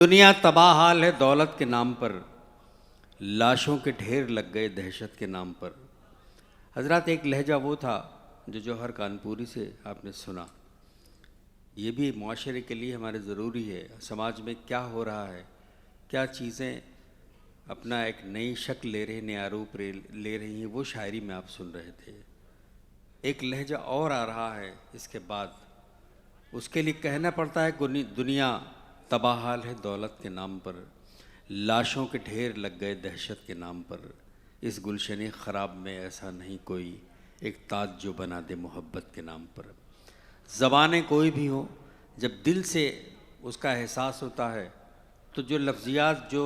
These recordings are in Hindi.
दुनिया तबाह हाल है दौलत के नाम पर, लाशों के ढेर लग गए दहशत के नाम पर। हजरत एक लहजा वो था जो जौहर कानपुरी से आपने सुना। ये भी मुआशरे के लिए हमारे ज़रूरी है, समाज में क्या हो रहा है, क्या चीज़ें अपना एक नई शक्ल ले रही, नया रूप ले रही हैं, वो शायरी में आप सुन रहे थे। एक लहजा और आ रहा है इसके बाद, उसके लिए कहना पड़ता है दुनिया तबाह हाल है दौलत के नाम पर, लाशों के ढेर लग गए दहशत के नाम पर। इस गुलशन ख़राब में ऐसा नहीं कोई, एक ताज जो बना दे मोहब्बत के नाम पर। ज़बानें कोई भी हो, जब दिल से उसका एहसास होता है तो जो लफ्ज़ियात जो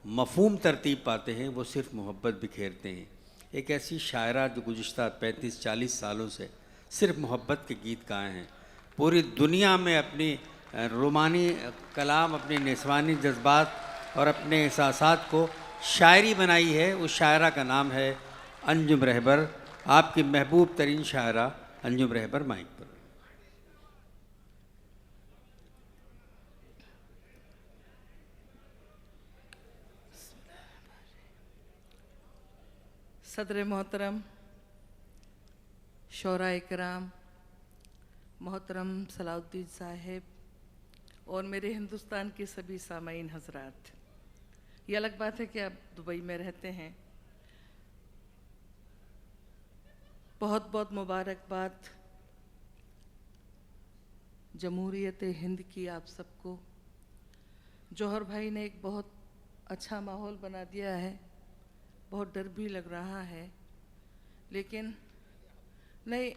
मफ़हूम तरतीब पाते हैं वो सिर्फ़ मोहब्बत बिखेरते हैं। एक ऐसी शायरा जो गुज़िश्ता 35-40 सालों से सिर्फ़ मोहब्बत के गीत गाए हैं, पूरी दुनिया में अपनी रोमानी कलाम, अपने निस्वानी जज्बात और अपने एहसासात को शायरी बनाई है। उस शायरा का नाम है अंजुम रहबर। आपकी महबूब तरीन शायरा अंजुम रहबर माइक पर। सदर मोहतरम, शौरा इकराम, मोहतरम सलाउद्दीन साहिब और मेरे हिंदुस्तान के सभी सामाईन हजरात, ये अलग बात है कि आप दुबई में रहते हैं। बहुत बहुत मुबारकबाद जमहूरियत हिंद की आप सबको। जौहर भाई ने एक बहुत अच्छा माहौल बना दिया है। बहुत डर भी लग रहा है, लेकिन नहीं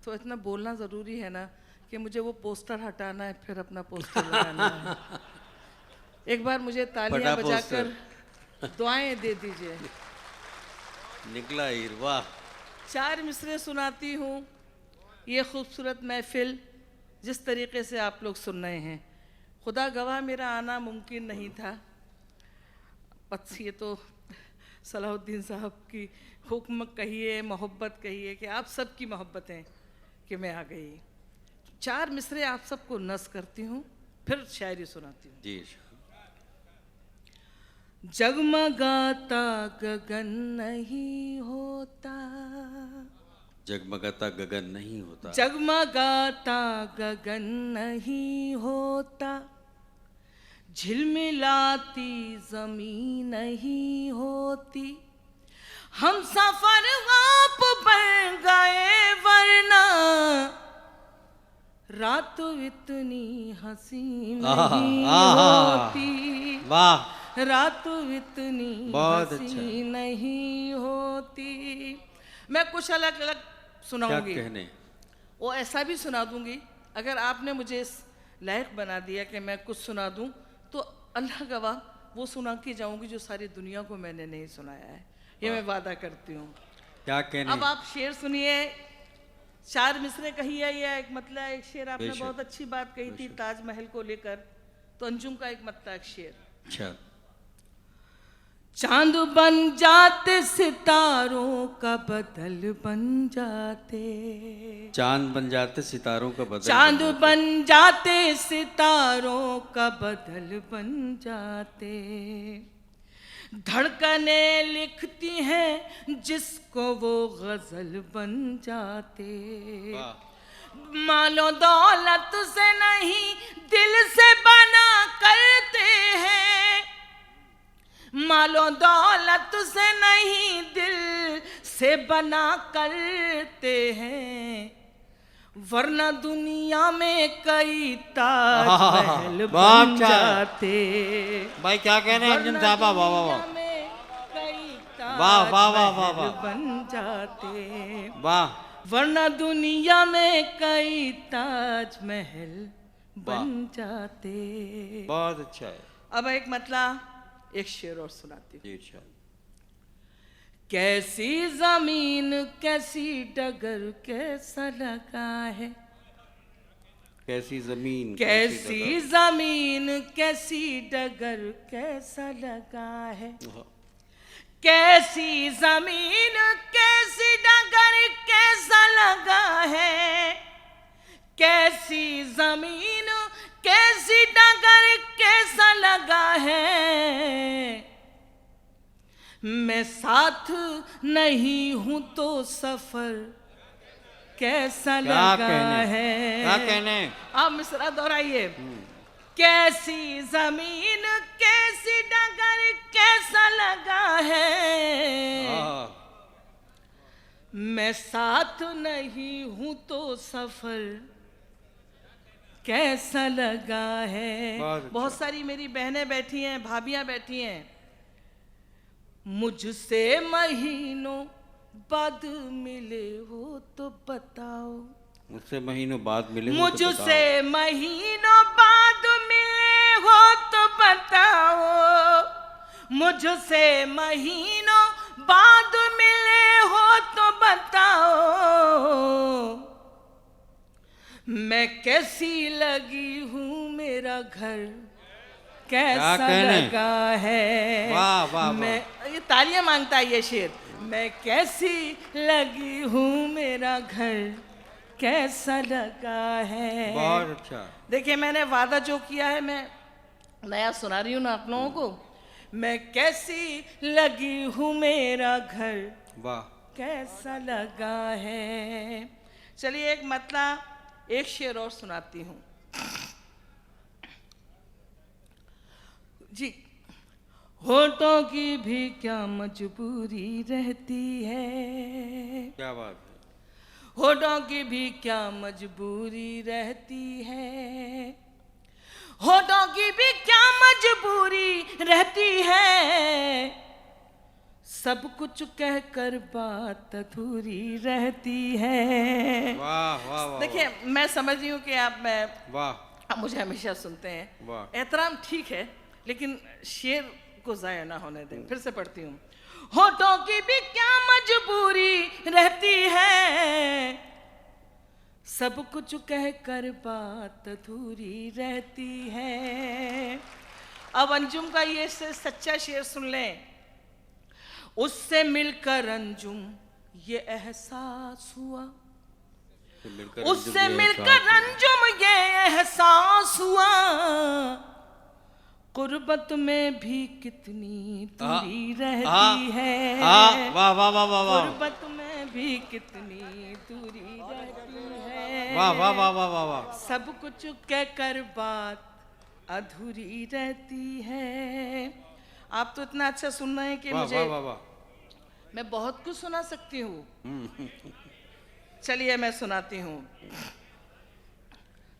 तो इतना बोलना ज़रूरी है ना कि मुझे वो पोस्टर हटाना है, फिर अपना पोस्टर लगाना है। एक बार मुझे तालियां बजाकर दुआएं दे दीजिए। निकला हीर, वाह। 4 मिसरे सुनाती हूँ। ये खूबसूरत महफिल जिस तरीके से आप लोग सुन रहे हैं, खुदा गवाह मेरा आना मुमकिन नहीं था। बस ये तो सलाहुद्दीन साहब की हुक्म कहिए, मोहब्बत कहिए कि आप सब की मोहब्बत है कि मैं आ गई। 4 मिसरे आप सबको नज़ करती हूँ, फिर शायरी सुनाती हूँ। जी। जगमगाता गगन नहीं होता, जगमगाता गगन नहीं होता, जगमगाता गगन नहीं होता, झिलमिलाती ज़मीन नहीं होती। हम सफर आप बन गए वरना रात इतनी हसीन नहीं होती। वाह, रात इतनी हसीन नहीं होती। मैं कुछ अलग अलग सुनाऊंगी, वो ऐसा भी सुना दूंगी। अगर आपने मुझे इस लायक बना दिया कि मैं कुछ सुना दूं तो अल्लाह गवाह वो सुना के जाऊंगी जो सारी दुनिया को मैंने नहीं सुनाया है। ये मैं वादा करती हूँ। क्या कहने। अब आप शेर सुनिए। 4 मिसरे कही है, ये एक मतलब एक शेर आपने बहुत अच्छी बात कही थी ताजमहल को लेकर, तो अंजुम का एक मतलब एक शेर। अच्छा। चांद बन जाते सितारों का बदल बन जाते, चांद बन जाते सितारों का बदल, चांद बन जाते सितारों का बदल बन जाते। धड़कने लिखती हैं जिसको वो गजल बन जाते। मालो दौलत से नहीं दिल से बना करते हैं, मालो दौलत से नहीं दिल से बना करते हैं, वरना दुनिया में कई ताजमहल बन जाते। भाई क्या कहने अंजुम साहब, वाह वाह वाह, वाह वाह वाह वाह बन जाते। वाह। वरना दुनिया में कई ताजमहल बन जाते। बहुत अच्छा है। अब एक मतलब एक शेर और सुनाती हूँ। जी। कैसी जमीन कैसी डगर कैसा लगा है, कैसी जमीन कैसी जमीन कैसी डगर कैसा लगा है, कैसी जमीन कैसी डगर कैसा लगा है, कैसी जमीन कैसी डगर कैसा लगा है, मैं साथ नहीं हूं तो सफर कैसा लगा है। क्या कहने? आप मिसरा दोहराइए। कैसी जमीन कैसी डगर कैसा लगा है, मैं साथ नहीं हूं तो सफर कैसा लगा है। बहुत सारी मेरी बहनें बैठी हैं, भाभियां बैठी हैं। मुझसे महीनों बाद मिले हो तो बताओ, मुझसे महीनों बाद मिले हो तो मुझसे महीनों बाद मिले हो तो बताओ, मुझसे महीनों बाद मिले हो तो बताओ, मैं कैसी लगी हूँ मेरा घर कैसा लगा है। वाह वाह मैं ये तालियां मांगता है ये शेर। मैं कैसी लगी हूँ मेरा घर कैसा लगा है। बहुत अच्छा। देखिए मैंने वादा जो किया है मैं नया सुना रही हूँ ना आप लोगों को। मैं कैसी लगी हूँ मेरा घर वाह कैसा लगा है। चलिए एक मतलब एक शेर और सुनाती हूँ जी। होठों की भी क्या मजबूरी रहती है, क्या बात है। होठों की भी क्या मजबूरी रहती है, होठों की भी क्या मजबूरी रहती है, सब कुछ कहकर बात अधूरी रहती है। वाह वाह वाह। देखिए मैं समझ रही हूँ कि वाह आप मुझे हमेशा सुनते हैं। वाह। एहतराम ठीक है लेकिन शेर को जाया ना होने दें। फिर से पढ़ती हूँ। होठों की भी क्या मजबूरी रहती है, सब कुछ कहकर बात अधूरी रहती है। अब अंजुम का ये से सच्चा शेर सुन लें। उससे मिलकर अंजुम ये एहसास हुआ, उससे मिलकर अंजुम ये एहसास हुआ, गुर्बत में भी कितनी दूरी रहती है। वाह वाह वाह वाह वाह। गुर्बत में भी कितनी दूरी रहती है। वाह वाह वाह वाह वाह वाह। सब कुछ कहकर बात अधूरी रहती है। आप तो इतना अच्छा सुन रहे हैं कि मुझे वाह वाह वाह। मैं बहुत कुछ सुना सकती हूँ। चलिए मैं सुनाती हूँ।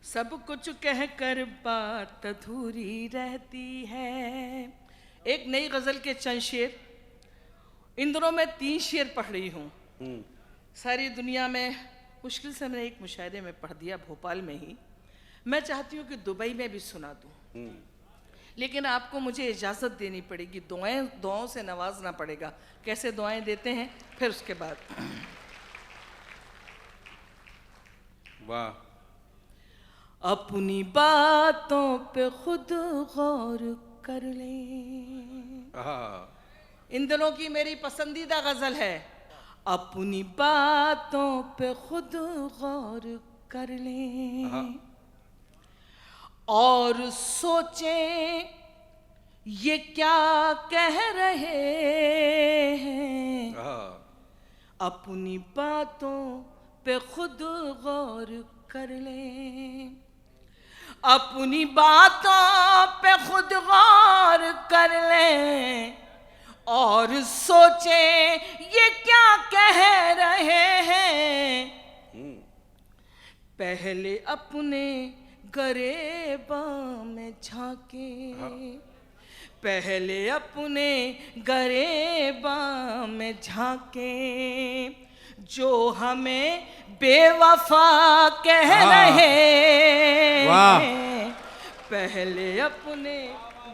सब कुछ कहकर बात अधूरी रहती है। एक नई गजल के चंद शेर। इन दिनों मैं 3 शेर पढ़ रही हूँ। सारी दुनिया में मुश्किल से मैंने एक मुशायरे में पढ़ दिया भोपाल में ही। मैं चाहती हूँ कि दुबई में भी सुना दूँ, लेकिन आपको मुझे इजाज़त देनी पड़ेगी। दुआओं से नवाजना पड़ेगा। कैसे दुआएं देते हैं फिर उसके बाद। वाह। अपनी बातों पे खुद गौर कर लें। इन दिनों की मेरी पसंदीदा गजल है। अपनी बातों पे खुद गौर कर लें और सोचें ये क्या कह रहे हैं। अपनी बातों पे खुद गौर कर लें, अपनी बातों पे खुद गौर कर लें और सोचें ये क्या कह रहे हैं। पहले अपने गरेबां में झांके, पहले अपने गरेबां में झांके, जो हमें बेवफा कह रहे हैं। पहले अपने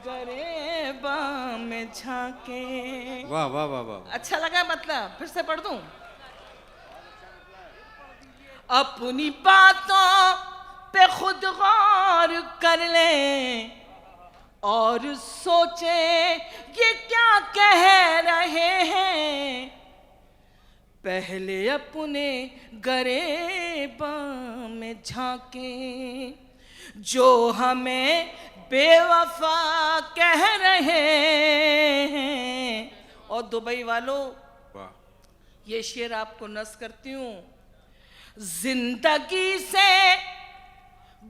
गरेबां में झांके। वाह वाह वाह वाह। अच्छा लगा मतलब? फिर से पढ़ दूं। अपनी बातों पे खुद गौर कर लें और सोचें ये क्या कह रहे हैं। पहले अपने गरेबां में झांके, जो हमें बेवफा कह रहे हैं। और दुबई वालों, वाह, ये शेर आपको नस करती हूँ। जिंदगी से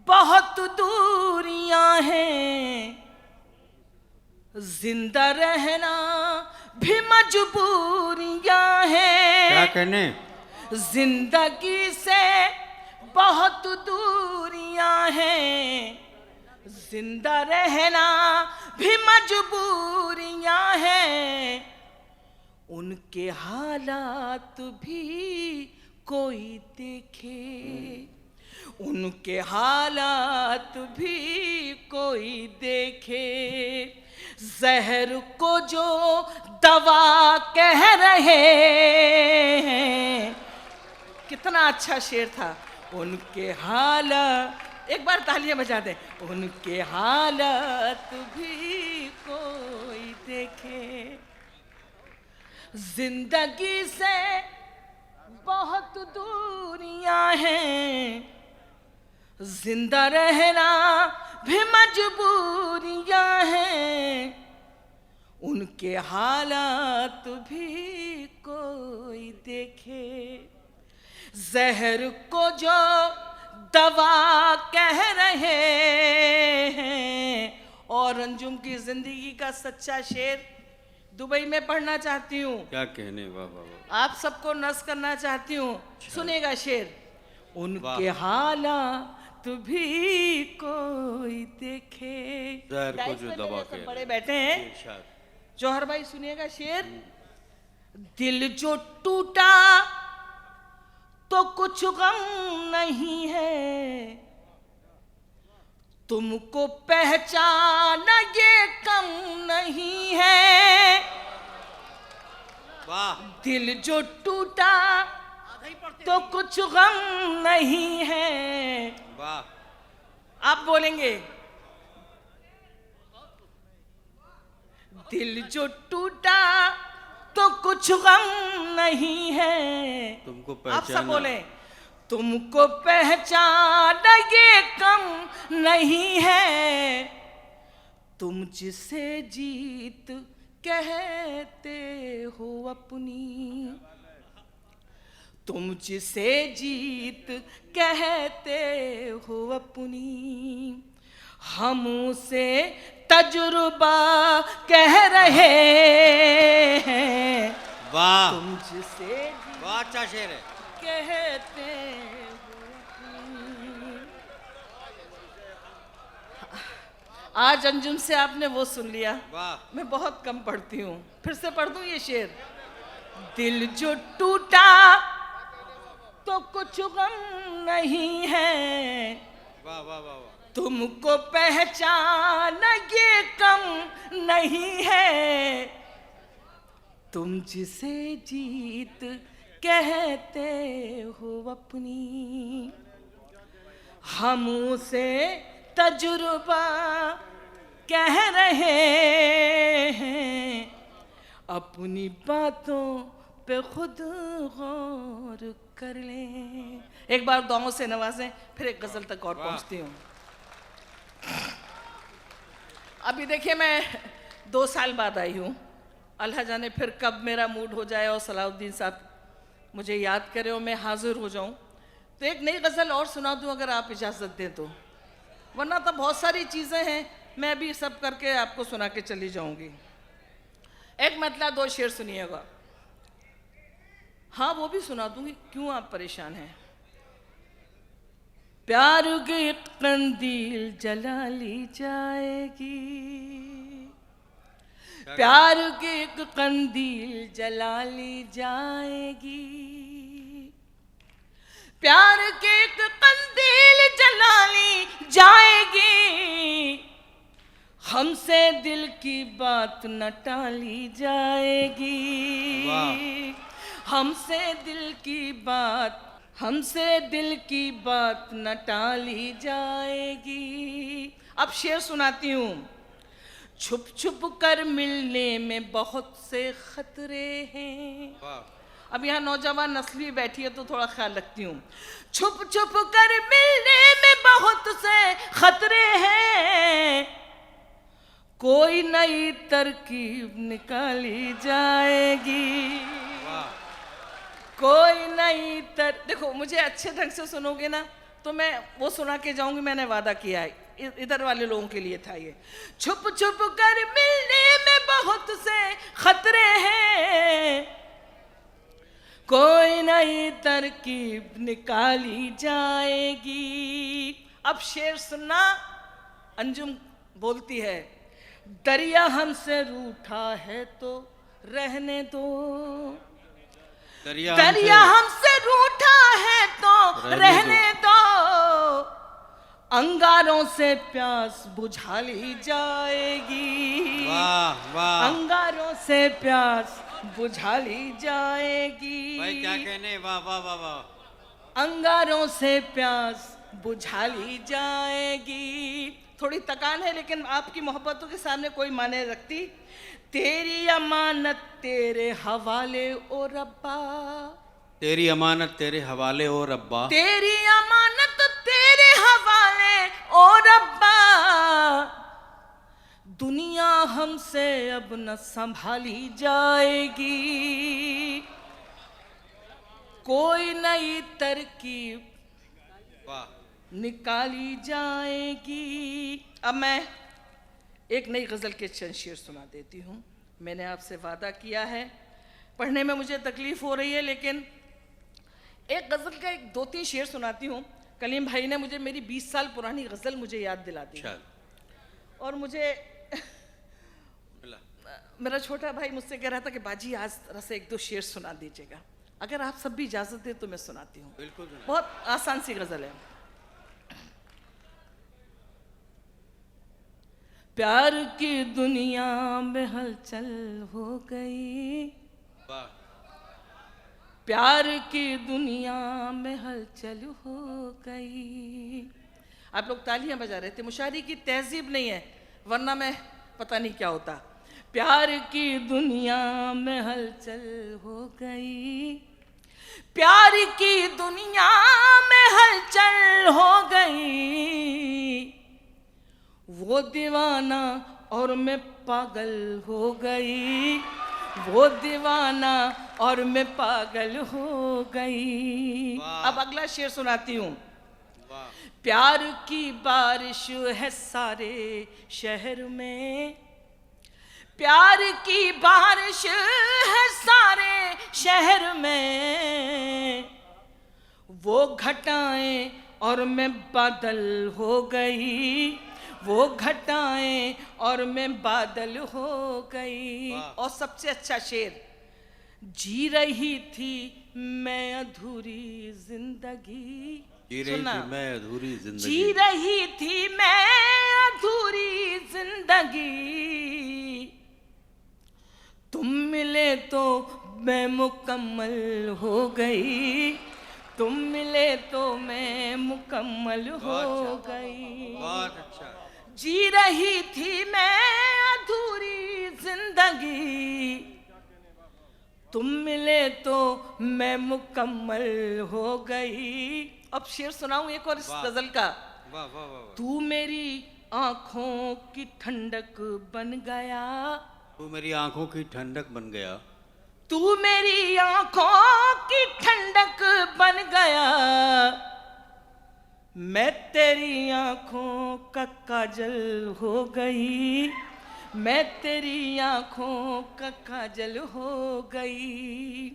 बहुत दूरियां हैं, जिंदा रहना भी मजबूरियां क्या हैं। कहने? जिंदगी से बहुत दूरियां हैं, जिंदा रहना भी मजबूरियां हैं। उनके हालात भी कोई देखे, उनके हालात भी कोई देखे। जहर को जो दवा कह रहे हैं। कितना अच्छा शेर था। उनके हालात, एक बार तालियां बजा दें। उनके हालात भी कोई देखे, जिंदगी से बहुत दूरियां हैं, जिंदा रहना भी मजबूरियां हैं। उनके हालात भी कोई देखे। जहर को जो दवा कह रहे हैं। और अंजुम की जिंदगी का सच्चा शेर दुबई में पढ़ना चाहती हूँ। क्या कहने? वाह वाह वाह, आप सबको नस करना चाहती हूँ। सुनेगा शेर। उनके हालात भी कोई देखे। जहर को डाइस जो पे दवा मेरे कह सब बड़े रहे बैठे हैं। इरशाद। जौहर भाई सुनिएगा शेर। दिल जो टूटा तो कुछ गम नहीं है, तुमको पहचाना ये कम नहीं है। वाह, दिल जो टूटा तो कुछ गम नहीं है। वाह, आप बोलेंगे। दिल जो टूटा तो कुछ गम नहीं है। तुमको आप सब पहचाना। बोले। तुमको पहचाना ये कम नहीं है, तुम जिसे जीत कहते हो अपनी, तुम जिसे जीत कहते हो अपनी। हम उसे तजुर्बा कह रहे हैं। वाह, तुम जिसे जीत वाह, अच्छा शेर है। कहते हो अपनी। आज अंजुम से आपने वो सुन लिया। वाह, मैं बहुत कम पढ़ती हूँ, फिर से पढ़ दूँ ये शेर। दिल जो टूटा तो कुछ गम नहीं है, वाह, वाह, वाह, वाह, तुमको पहचाना ये कम नहीं है। तुम जिसे जीत कहते हो अपनी, हम उसे तजुर्बा कह रहे हैं। अपनी बातों पे खुद गौर कर लें। एक बार दुआओं से नवाजें, फिर एक गजल तक और पहुंचती हूँ। अभी देखिए, मैं 2 साल बाद आई हूँ। अल्लाह जाने फिर कब मेरा मूड हो जाए और सलाउद्दीन साहब मुझे याद करें और मैं हाजिर हो जाऊँ। तो एक नई गज़ल और सुना दूँ अगर आप इजाज़त दें तो, वरना तो बहुत सारी चीज़ें हैं, मैं भी सब करके आपको सुना के चली जाऊँगी। एक मतलब 2 शेर सुनिएगा। हाँ, वो भी सुना दूँगी, क्यों आप परेशान हैं। प्यार की कंदील जला ली जाएगी, प्यार की एक कंदील जला ली जाएगी, प्यार की एक कंदील जला ली जाएगी। हमसे दिल की बात न टाली जाएगी, हमसे दिल की बात, हमसे दिल की बात न टाली जाएगी। अब शेर सुनाती हूँ। छुप छुप कर मिलने में बहुत से खतरे हैं, अब यहाँ नौजवान नस्ल भी बैठी है तो थोड़ा ख्याल रखती हूँ। छुप छुप कर मिलने में बहुत से खतरे हैं, कोई नई तरकीब निकाली जाएगी, कोई नई देखो मुझे अच्छे ढंग से सुनोगे ना तो मैं वो सुना के जाऊंगी, मैंने वादा किया है। इधर वाले लोगों के लिए था ये। छुप छुप कर मिलने में बहुत से खतरे हैं, कोई नई तरकीब निकाली जाएगी। अब शेर सुनना। अंजुम बोलती है, दरिया हमसे रूठा है तो रहने दो, दरिया हमसे रूठा है तो रहने दो, अंगारों से प्यास बुझा ली जाएगी, वाह वाह, अंगारों से प्यास बुझा ली जाएगी। भाई क्या कहने, वाह वाह वाह वाह। अंगारों से प्यास बुझा ली जाएगी। थोड़ी थकान है लेकिन आपकी मोहब्बतों के सामने कोई माने रखती। तेरी अमानत तेरे हवाले ओ रब्बा, तेरी अमानत तेरे हवाले ओ रब्बा, तेरी अमानत तेरे हवाले ओ रब्बा, दुनिया हमसे अब न संभाली जाएगी, कोई नई तरकीब निकाली जाएगी। अब मैं एक नई गज़ल के चंद शेर सुना देती हूँ। मैंने आपसे वादा किया है, पढ़ने में मुझे तकलीफ़ हो रही है लेकिन एक गज़ल का एक 2-3 शेर सुनाती हूँ। कलीम भाई ने मुझे मेरी 20 साल पुरानी गज़ल मुझे याद दिला दी और मुझे मेरा छोटा भाई मुझसे कह रहा था कि बाजी आज तरह से 1-2 शेर सुना दीजिएगा। अगर आप सब भी इजाज़त दें तो मैं सुनाती हूँ। बिल्कुल, बहुत आसान सी गज़ल है। प्यार की दुनिया में हलचल हो गई, प्यार की दुनिया में हलचल हो गई। आप लोग तालियां बजा रहे थे, मुशायरे की तहजीब नहीं है वरना मैं पता नहीं क्या होता। प्यार की दुनिया में हलचल हो गई, प्यार की दुनिया में हलचल हो गई, वो दीवाना और मैं पागल हो गई, वो दीवाना और मैं पागल हो गई। अब अगला शेर सुनाती हूँ। प्यार की बारिश है सारे शहर में, प्यार की बारिश है सारे शहर में, वो घटाएं और मैं बादल हो गई, वो घटाएं और मैं बादल हो गई। और सबसे अच्छा शेर, जी रही थी मैं अधूरी जिंदगी, जी रही थी मैं अधूरी जिंदगी, जी रही थी मैं अधूरी जिंदगी, तुम मिले तो मैं मुकम्मल हो गई, तुम मिले तो मैं मुकम्मल हो गई। बहुत अच्छा। जी रही थी मैं अधूरी जिंदगी, तुम मिले तो मैं मुकम्मल हो गई। अब शेर सुनाऊं एक और इस गजल का। वाह वाह वाह। तू मेरी आंखों की ठंडक बन गया, तू मेरी आंखों की ठंडक बन गया, तू मेरी आंखों की ठंडक बन गया, मैं तेरी आंखों का काजल हो गई, मैं तेरी आंखों का काजल हो गई,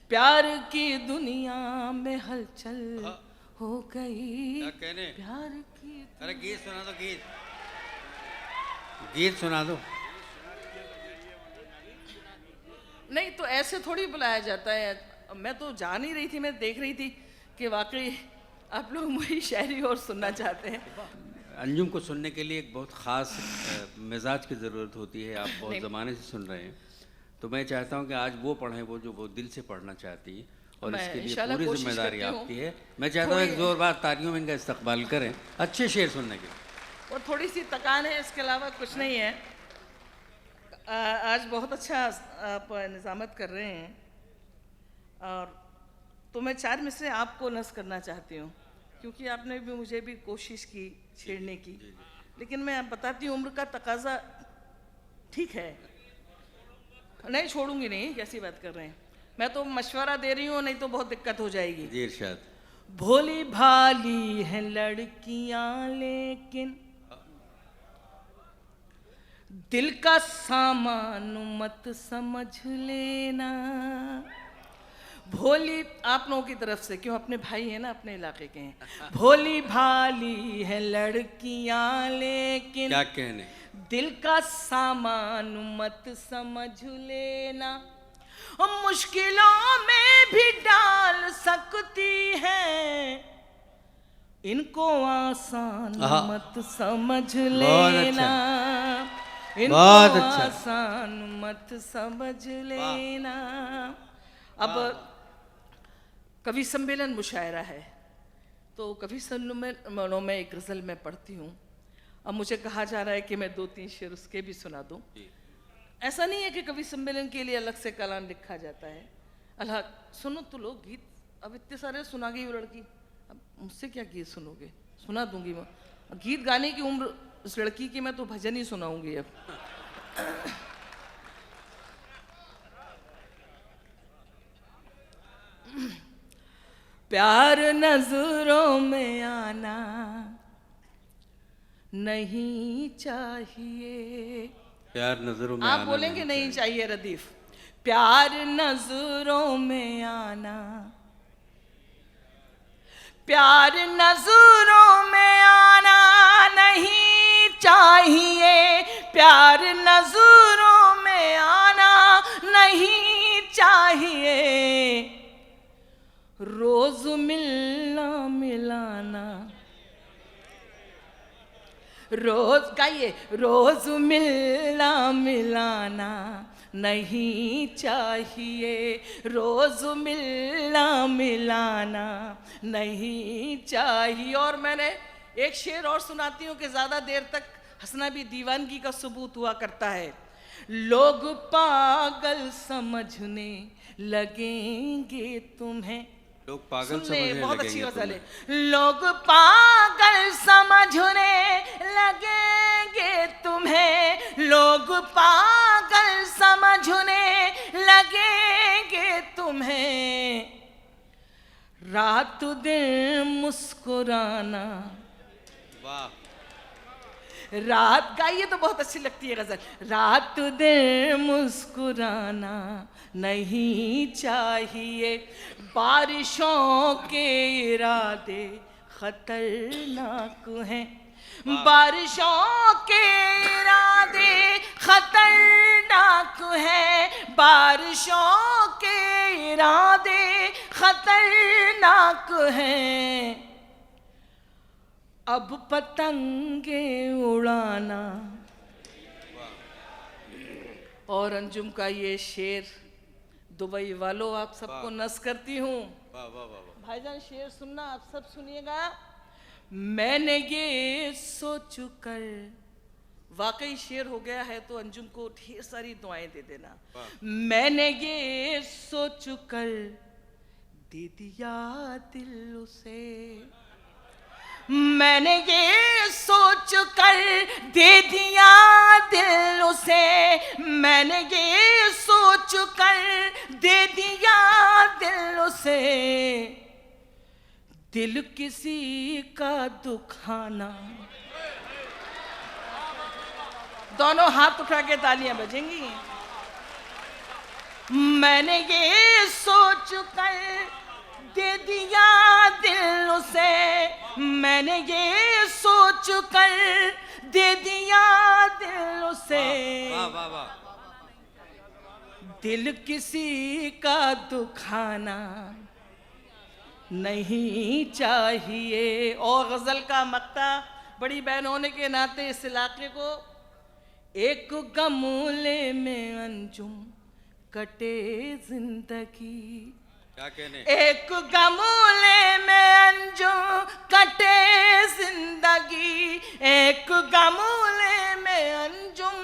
प्यार की दुनिया में हलचल हो गई। क्या कहने? प्यार की, अरे गीत सुना दो, गीत गीत सुना दो। नहीं तो ऐसे थोड़ी बुलाया जाता है। मैं तो जान ही रही थी, मैं देख रही थी कि वाकई आप लोग वही शायरी और सुनना चाहते हैं। अंजुम को सुनने के लिए एक बहुत ख़ास मिजाज की ज़रूरत होती है। आप बहुत ज़माने से सुन रहे हैं तो मैं चाहता हूं कि आज वो पढ़ें वो जो वो दिल से पढ़ना चाहती है और इसके लिए पूरी जिम्मेदारी आपकी है। मैं चाहता हूँ एक ज़ोरदार तालियों में इनका इस्तकबाल करें अच्छे शेर सुनने के। और थोड़ी सी थकान है, इसके अलावा कुछ नहीं है। आज बहुत अच्छा आप निज़ामत कर रहे हैं। और तो मैं 4 मिसरे आपको नस करना चाहती हूँ, क्योंकि आपने भी मुझे भी कोशिश की छेड़ने की, लेकिन मैं बताती हूँ उम्र का तकाजा ठीक है, नहीं छोड़ूंगी नहीं, कैसी बात कर रहे हैं, मैं तो मशवरा दे रही हूँ, नहीं तो बहुत दिक्कत हो जाएगी। जी इरशाद। भोली भाली है लड़कियां लेकिन दिल का सामान मत समझ लेना। भोली आप लोगों की तरफ से, क्यों अपने भाई हैं ना, अपने इलाके के हैं। भोली भाली है लड़कियां लेकिन क्या कहने, दिल का सामान मत समझ लेना। मुश्किलों में भी डाल सकती है, इनको आसान मत समझ लेना। इनको बहुत अच्छा। आसान मत समझ लेना। अब कवि सम्मेलन मुशायरा है, तो कवि सम्मेलनों में एक गज़ल मैं पढ़ती हूँ। अब मुझे कहा जा रहा है कि मैं 2-3 शेर उसके भी सुना दूँ। ऐसा नहीं है कि कवि सम्मेलन के लिए अलग से कलाम लिखा जाता है। अल्लाह सुनो तो लो गीत, अब इतने सारे सुना गई वो लड़की, अब मुझसे क्या गीत सुनोगे, सुना दूंगी मैं। गीत गाने की उम्र उस लड़की की, मैं तो भजन ही सुनाऊंगी अब। प्यार नजरों में आना नहीं चाहिए। प्यार नजरों में आप आना बोलेंगे नहीं चाहिए रदीफ। प्यार नजरों में आना, प्यार नजरों में आना नहीं चाहिए। प्यार नजरों में आना नहीं चाहिए। रोज मिलना मिलाना, रोज गाइए, रोज मिलना मिलाना नहीं चाहिए। रोज मिलना मिलाना नहीं चाहिए। और मैंने एक शेर और सुनाती हूँ कि ज़्यादा देर तक हंसना भी दीवानगी का सबूत हुआ करता है। लोग पागल समझने लगेंगे तुम्हें, लोग पागल सुनने समझने बहुत अच्छी लगेंगे गजल है। तुम्हें। लोग पागल समझने लगेंगे तुम्हें, लोग पागल समझने लगेंगे तुम्हें। रात दिन मुस्कुराना, वाह, रात गाइए तो बहुत अच्छी लगती है गजल। रात दिन मुस्कुराना नहीं चाहिए। बारिशों के इरादे खतरनाक हैं, बारिशों के इरादे खतरनाक हैं। बारिशों के इरादे खतरनाक हैं। अब पतंगे उड़ाना। और अंजुम का ये शेर, दुबई वालों आप सबको नस करती हूँ। भाईजान शेर सुनना, आप सब सुनिएगा। मैंने ये सोच कर, वाकई शेर हो गया है तो अंजुम को ढेर सारी दुआएं दे देना। मैंने ये सोच कर दे दिया दिल उसे, मैंने ये सोच कर दे दिया दिल उसे। मैंने ये सोच कर दे दिया दिल उसे। दिल किसी का दुखाना, दोनों हाथ उठा के तालियां बजेंगी। मैंने ये सोच कर दे दिया दिल उसे, मैंने ये सोच कर दे दिया दिल उसे। वाह वाह वाह। दिल किसी का दुखाना नहीं चाहिए। और गजल का मक्ता बड़ी बहन होने के नाते इस इलाके को, एक गमूले में अंजुम कटे जिंदगी, क्या कहने, एक गमूले में अंजुम कटे जिंदगी, एक गमूले में अंजुम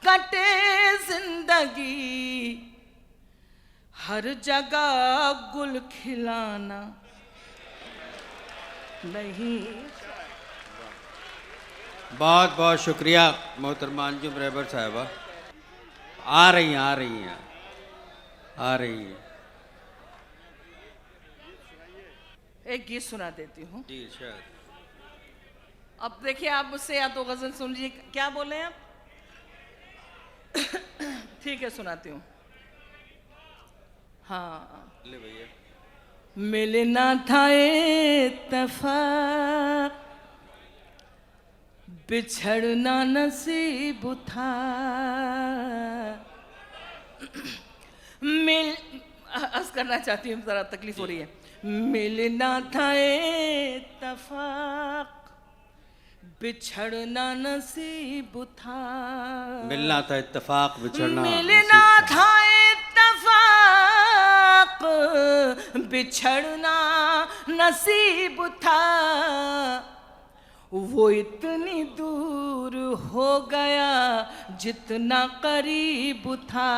कटे जिंदगी। हर जगह गुल खिलाना नहीं। बहुत बहुत शुक्रिया मोहतरमा अंजुम रहबर साहिबा। आ रही हैं, आ रही हैं, आ रही हैं। एक गीत सुना देती हूँ। जी शायद। अब देखिए, आप मुझसे या तो गजल सुन लीजिए, क्या बोले आप? ठीक है, सुनाती हूँ। हाँ। ले भैया। मिलना था इत्तेफाक, बिछड़ना नसीब था। हंस करना चाहती हूँ, जरा तकलीफ हो रही है। मिलना था इत्तेफाक, बिछड़ना नसीब था। मिलना था इत्तेफाक, बिछड़ना मिलना था इत्तेफाक, बिछड़ना नसीब था। वो इतनी दूर हो गया जितना करीब था।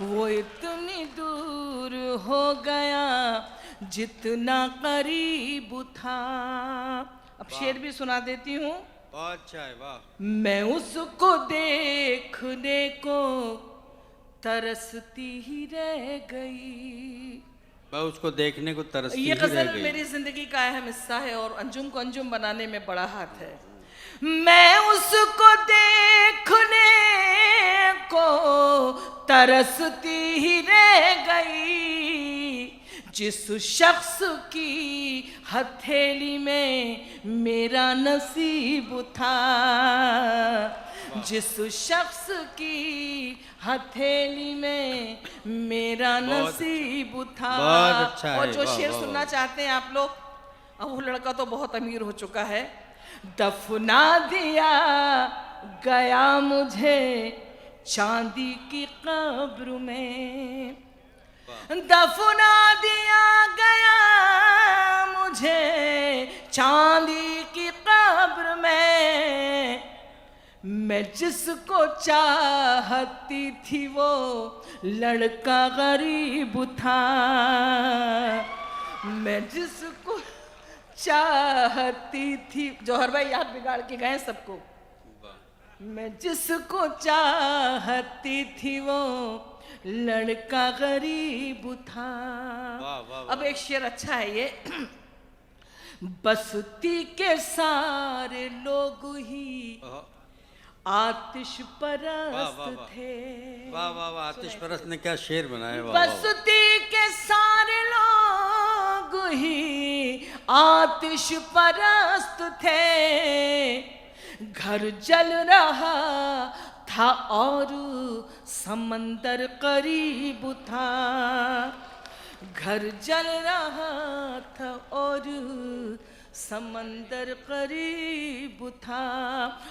वो इतनी दूर हो गया जितना करीब था। अब शेर भी सुना देती हूँ। बहुत अच्छा है, वाह। मैं उसको देखने को तरसती ही रह गई। मैं उसको देखने को तरसती ये ही रह गजल गई। मेरी जिंदगी का अहम हिस्सा है और अंजुम को अंजुम बनाने में बड़ा हाथ है। मैं उसको देखने को तरसती ही रह गई, जिस शख्स की हथेली में मेरा नसीब था। जिस शख्स की हथेली में मेरा नसीब था। बहुत अच्छा है, और जो वाह, शेर वाह, सुनना वाह। चाहते हैं आप लोग, अब वो लड़का तो बहुत अमीर हो चुका है। दफना दिया गया मुझे चांदी की कब्र में। दफना दिया गया मुझे चांदी की कब्र में। मैं जिसको चाहती थी वो लड़का गरीब था। मैं जिसको चाहती थी, जौहर भाई आप बिगाड़ के गए सबको। मैं जिसको चाहती थी वो लड़का गरीब था। वाह, वाह, वाह। अब एक शेर अच्छा है ये। बस्ती के सारे लोग ही आतिश परस्त थे। वाह वाह वाह, आतिश परस्त ने क्या शेर बनाया, वाह वाह। बस्ती के सारे लोग ही आतिश परस्त थे। घर जल रहा था और समंदर करीब था। घर जल रहा था और समंदर करीब था।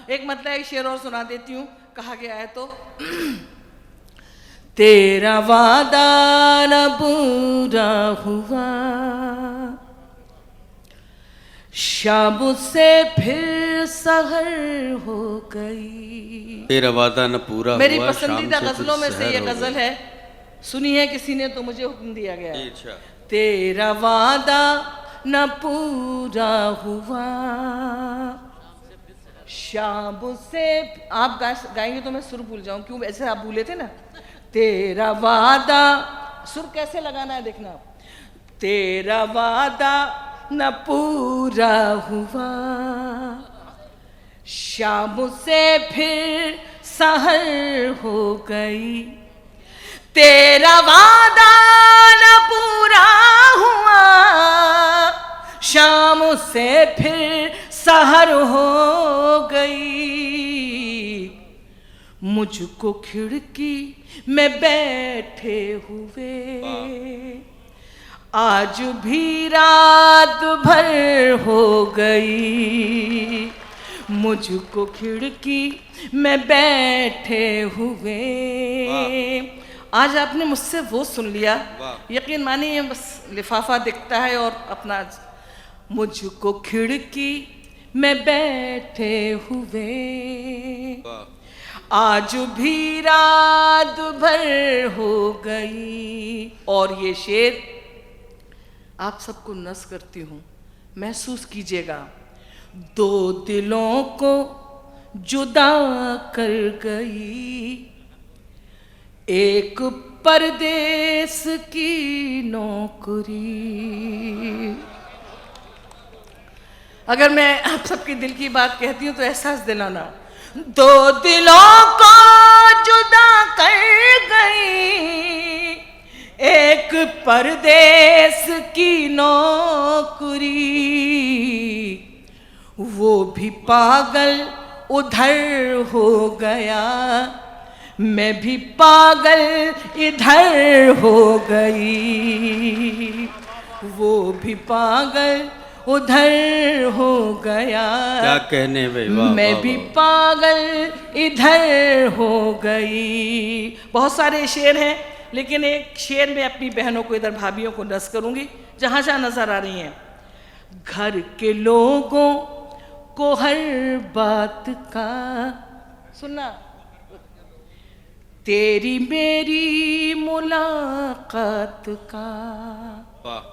एक मतलब एक शेर और सुना देती हूँ, कहा गया है तो। तेरा वादा न पूरा हुआ, शाम से फिर सहर हो गई। तेरा वादा न पूरा मेरी हुआ, पसंदीदा शाम से गजलों में फिर से ये सहर हो गजल गई। है, सुनी है किसी ने तो मुझे हुक्म दिया गया है। अच्छा। तेरा वादा न पूरा हुआ, शाम से। आप गाएंगे तो मैं सुर भूल जाऊं, क्यों? ऐसे आप भूले थे ना। तेरा वादा, सुर कैसे लगाना है देखना। तेरा वादा न पूरा हुआ, शाम से फिर सहर हो गई। तेरा वादा न पूरा हुआ, शाम से फिर सहर हो गई। मुझको खिड़की में बैठे हुए आज भी रात भर हो गई। मुझको खिड़की में बैठे हुए आज आपने मुझसे वो सुन लिया। यकीन मानिए बस लिफाफा दिखता है और अपना। मुझको खिड़की में बैठे हुए आज भी रात भर हो गई। और ये शेर आप सबको नस करती हूँ, महसूस कीजिएगा। दो दिलों को जुदा कर गई, एक परदेस की नौकरी। अगर मैं आप सबके दिल की बात कहती हूँ तो एहसास दिलाना। दो दिलों को जुदा कर गई, एक परदेस की नौकरी। वो भी पागल उधर हो गया, मैं भी पागल इधर हो गई। वो भी पागल उधर हो गया, क्या कहने भाई, वाह मैं वाह, भी वाह। पागल इधर हो गई। बहुत सारे शेर हैं, लेकिन एक शेर में अपनी बहनों को, इधर भाभियों को नस करूंगी जहां जहां नजर आ रही हैं। घर के लोगों को हर बात का सुनना, तेरी मेरी मुलाकात का। वाह।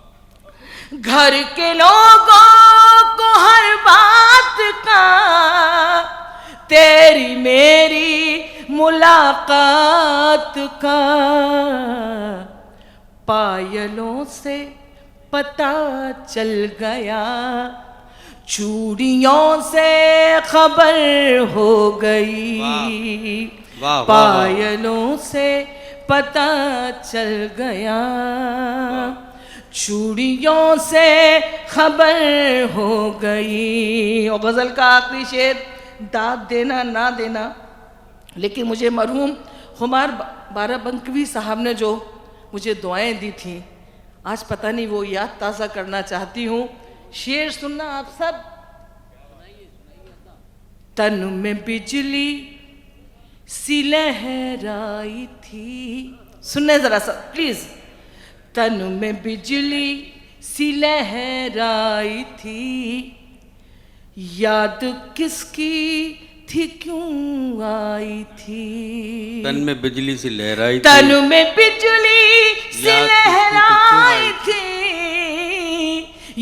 घर के लोगों को हर बात का, तेरी मेरी मुलाकात का। पायलों से पता चल गया, चूड़ियों से खबर हो गई। वाह, वाह, पायलों से पता चल गया, चूड़ियों से खबर हो गई। और गज़ल का आखिरी शेर, दाद देना ना देना, लेकिन मुझे मरहूम खुमार बाराबंकवी साहब ने जो मुझे दुआएं दी थी, आज पता नहीं वो याद ताज़ा करना चाहती हूँ। शेर सुनना आप सब। तन में बिजली सी लहराई थी, सुनने जरा सा प्लीज। तन में बिजली सी लहराई थी, याद किसकी थी क्यों आई थी। तन में बिजली सी लहराई थी, तन में बिजली सी याद लहराई थी,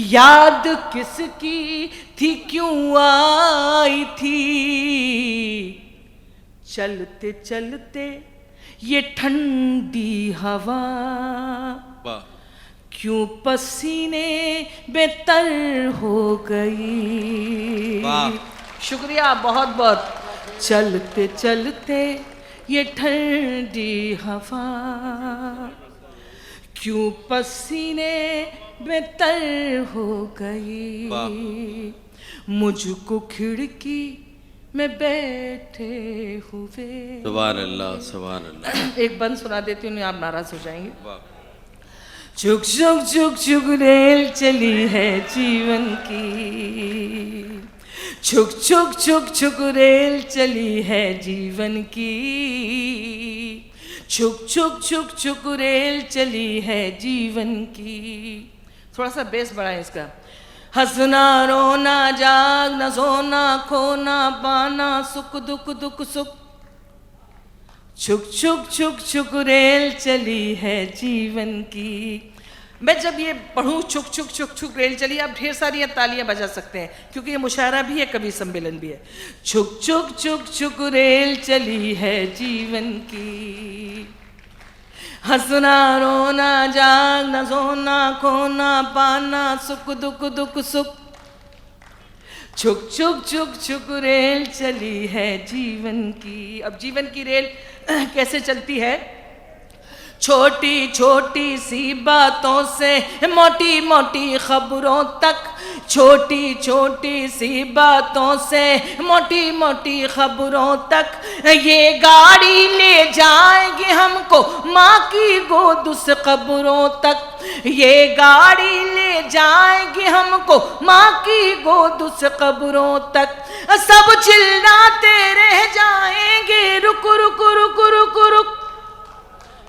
याद किसकी थी क्यों आई थी। चलते चलते ये ठंडी हवा, वाह। क्यों पसीने बेतर हो गई। वाह। शुक्रिया बहुत बहुत। चलते चलते ये ठंडी हवा, क्यों पसीने बेतर हो गई। मुझको खिड़की में बैठे हुए। सुभान अल्लाह, सुभान अल्लाह। एक बंद सुना देती हूँ, आप नाराज हो जाएंगे। वाह। चुक चुक चुक चुक रेल चली है जीवन की, छुक छुक छुक छुक रेल चली है जीवन की, छुक छुक छुक छुक रेल चली है जीवन की। थोड़ा सा बेस बढ़ाएं इसका। हंसना रोना जागना सोना खोना पाना सुख दुख दुख सुख, छुक छुक छुक छुक रेल चली है जीवन की। मैं जब ये पढ़ूँ छुक छुक छुक छुक रेल चली, आप ढेर सारी तालियां बजा सकते हैं, क्योंकि ये मुशायरा भी है, कवि सम्मेलन भी है। छुक छुक छुक छुक रेल चली है जीवन की, हंसना रोना जागना सोना खोना पाना सुख दुख दुख सुख, छुक छुक छुक छुक रेल चली है जीवन की। अब जीवन की रेल कैसे चलती है? छोटी छोटी सी बातों से मोटी मोटी खबरों तक, छोटी छोटी सी बातों से मोटी मोटी खबरों तक, ये गाड़ी ले जाएगी हमको माँ की गोद उस कब्रों तक, ये गाड़ी ले जाएगी हमको माँ की गोद उस कब्रों तक। सब चिल्लाते रह जाएंगे रुक रुक रुक रुक रुक,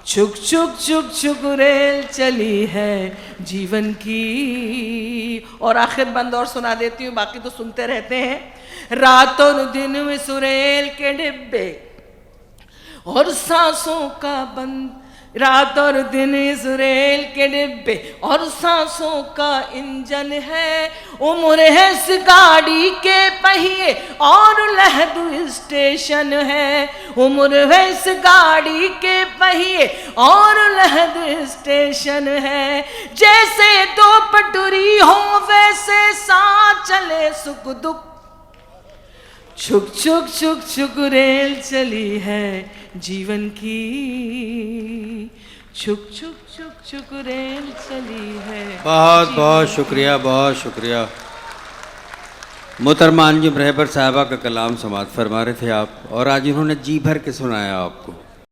छुक छुक छुक छुक रेल चली है जीवन की। और आखिर बंद और सुना देती हूँ, बाकी तो सुनते रहते हैं। रात और दिन में सुरेल के डिब्बे और सांसों का बंद, रात और दिन इस रेल के डिब्बे और सांसों का इंजन है। उम्र है इस गाड़ी के पहिए और लहदू स्टेशन है। उम्र है इस गाड़ी के पहिए और लहदू स्टेशन है। जैसे दो पटरी हो वैसे साथ चले सुख दुख, छुक छुक छुक छुक रेल चली है जीवन की, छुक छुक छुक छुक रेल चली है। बहुत बहुत शुक्रिया, बहुत शुक्रिया। मोहतरमा अंजुम रहबर साहबा का कलाम समाअत फरमा रहे थे आप, और आज इन्होंने जी भर के सुनाया आपको।